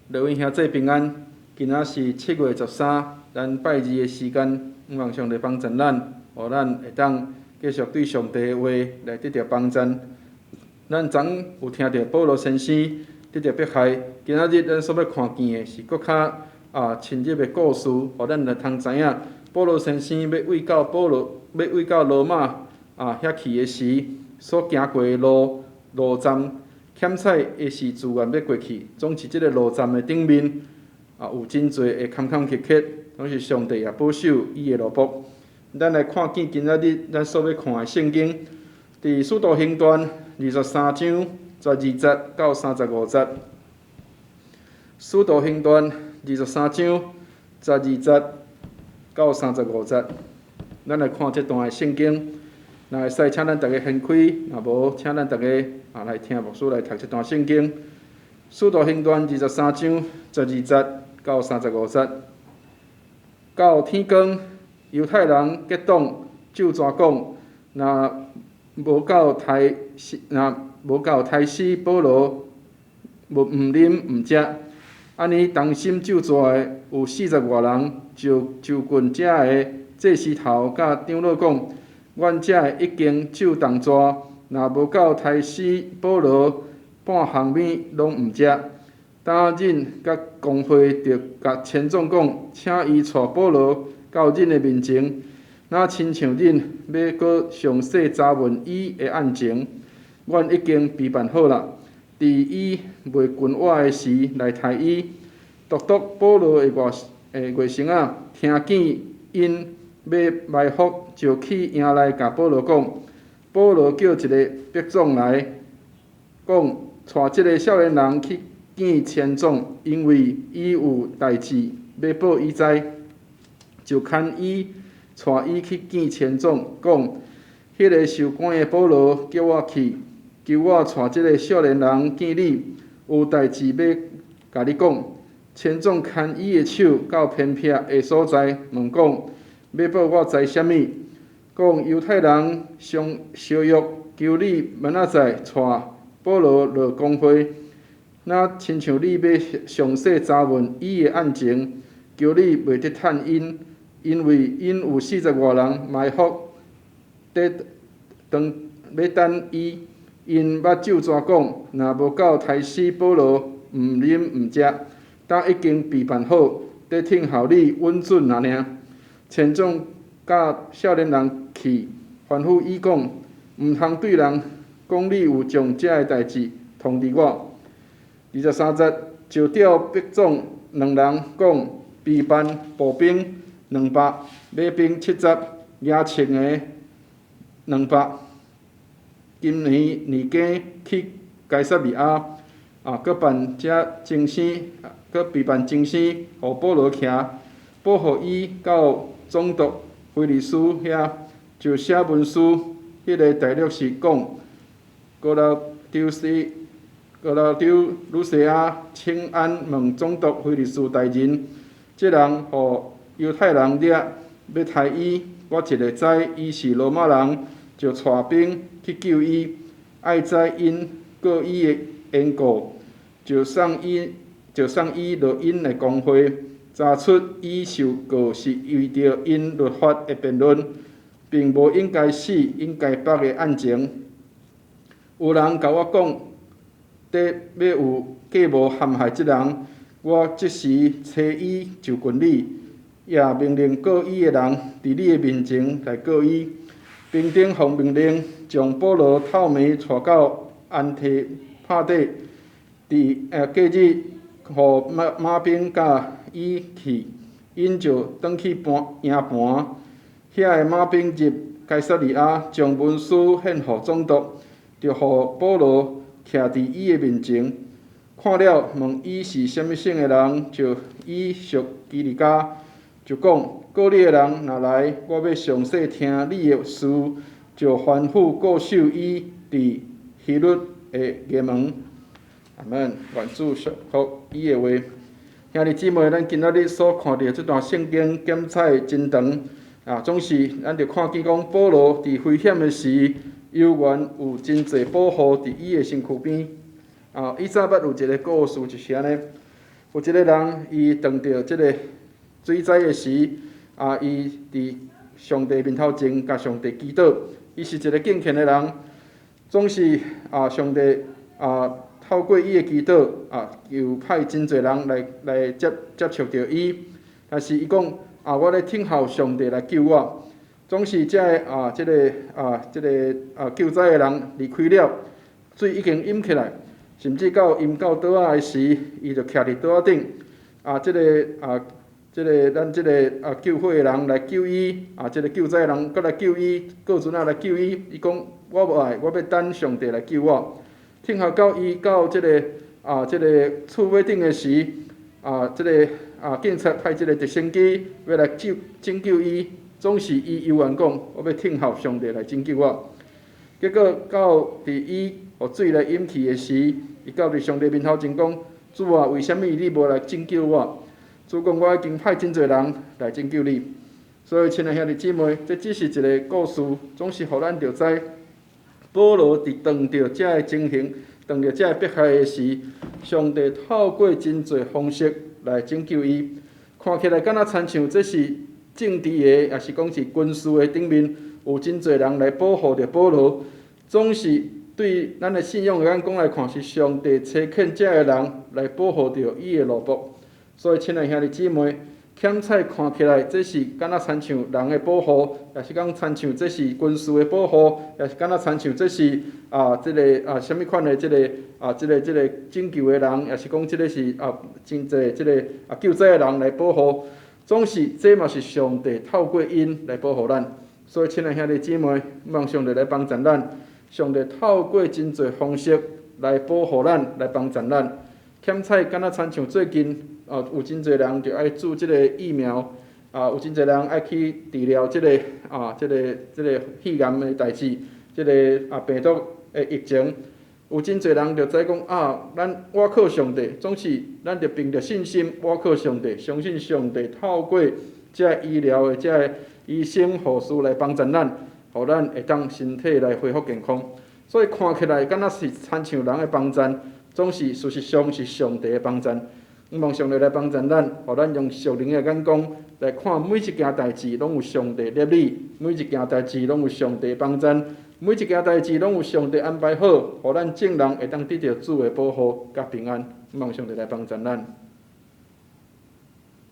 各位兄弟平安，今仔是7月13，咱拜二的时间，望上帝帮助咱，互咱会当继续对上帝的话来得到帮助。咱昨有听到保罗先生得到迫害，今仔日咱所要看见的是搁较深入的故事，互咱来通知影保罗先生要为到罗马遐去的时所行过的路站。欠彩的是自愿要过去，总是即个路站的顶面有真侪的坎坎坷坷，拢是上帝保守伊的路仆。咱来看见今仔日咱所要看的圣经，伫使徒行传23章12节到35节。使徒行传23章12节到35节，咱来看这段的圣经。若会使，请咱大家掀开；若无，请咱大家来听牧师来读这段圣经。使徒行传23章12节到35节。到天光，犹太人结党，就专讲：若无够杀保罗，毋啉毋食。安尼同心就抓的有40外人，就近遮的祭司头甲长老讲。阮遮已经就同抓，若无够杀死保罗，半项物拢毋食。当日甲公会着甲千总讲，请伊带保罗到恁的面前，若亲像恁要搁详细查问伊的案情，阮已经备办好啦。伫伊未近我的时来杀伊，独保罗的外甥听见因要埋伏。就去营内甲保罗讲，保罗叫一个伯总来，讲带即个少年人去见千总，因为伊有代志要报伊知，就牵伊带伊去见千总，讲迄个受关的保罗叫我去，求我带即个少年人见你，有代志要甲你讲。千总牵伊的手到偏僻的所在，问讲要报我知啥物？讲犹太人相约，求你明仔载带保罗落公会，若亲像你要详细查问伊的案情，求你袂得趁因，因为因有40外人埋伏，要等伊。因捌就专讲，若无够杀死保罗，毋啉毋食，当已经备办好，得听候你允准尔。千总甲少年人去吩咐伊讲，毋通对人讲你有将遮个代志通知我。23节，就调伯总2人讲，备办步兵200，马兵70，野青的200。今年间去该撒利亚，搁办遮精生，搁备办精生，互保罗徛，保护伊到总督菲利斯遐，就写文书。迄个大律是讲，哥老丢鲁西亚请安问总督菲利斯大人，即人互犹太人掠要杀伊，我一个知伊是罗马人，就带兵去救伊。爱知因告伊的缘故，就送伊落因的公会，查出伊受告是为着因律法的辩论，并无应该死、应该绑的案情。有人甲我讲，得要有计谋陷害即人，我即时找伊就近你，也命令告伊的人伫你的面前来告伊，并顶奉命令将保罗透暝带到安提帕底，隔日，互马兵甲伊去，因就转去营盘。遐的马兵入该撒利亚，将文书献互总督，就互保罗徛伫伊的面前，看了问伊是啥物姓的人，就伊属基利家，就讲告你的人若来，我要详细听你的事。就吩咐固守伊伫希律的衙门。阿们，愿主祝福伊的话。兄弟姊妹，咱今仔日所看到这段圣经检彩真长总是咱着看见讲保罗伫危险的时，犹原有真侪保护伫伊的身躯边。以前捌有一个故事，就是安尼，有一个人，伊撞到即个水灾的时，伊伫上帝面头前，甲上帝祈祷。伊是一个敬虔的人，总是上帝透过伊的祈祷又派真侪人来接触到伊。但是伊讲我咧听候上帝来救我。总是即个救灾的人离开了，水已经淹起来，甚至到淹到倒仔的时，伊就徛伫倒仔顶。咱即个救火的人来救伊，即个救灾的人搁来救伊，各船来救伊。伊讲我无爱，我要等上帝来救我。听候到伊到即个厝尾顶的时，即个警察派即个直升机要来拯救伊。总是伊犹原讲，我要听候上帝来拯救我。结果到伫伊互水来淹去的时，伊到伫上帝面头前讲：主啊，为什么你无来拯救我？主讲：我已经派真侪人来拯救你。所以，亲爱兄弟姊妹，这只是一个故事，总是互咱着知，保罗伫当着遮个情形，当着遮个迫害的时，上帝透过真侪方式来拯救伊。看起来敢若亲像这是政治的，也是讲是军事的顶面，有真侪人来保护着保罗，总是对咱的信仰的眼光来看，是上帝差遣遮个人来保护着伊的路仆。所以，亲爱兄弟姊妹，检采看起来，这是敢若亲像人的保护，也是讲亲像这是军事的保护，也是敢若亲像这是什么款的这个拯救的人，也是讲这个是真侪这个救灾的人来保护。总是，这嘛是上帝透过因来保护咱。所以，亲爱兄弟姊妹，望上帝来帮助咱。上帝透过真侪方式来保护咱，来帮助咱。检采敢若亲像最近有真侪人就爱注即个疫苗，有真侪人爱去治疗即个肺癌的代志，即个病毒的疫情。有真侪人就知讲我靠上帝，总是咱着凭着信心，我靠上帝，相信上帝透过这医疗的这医生护士来帮助咱，互咱会当身体来恢复健康。所以看起来敢若是亲像人的帮助，总是事实上是上帝的帮助。望上帝来帮助咱，互咱用属灵的眼光来看每一件代志，拢有上帝立理；每一件代志拢有上帝帮助。每一件代志拢有上帝安排好，互咱众人会当得到主的保护甲平安。望上帝来帮助咱。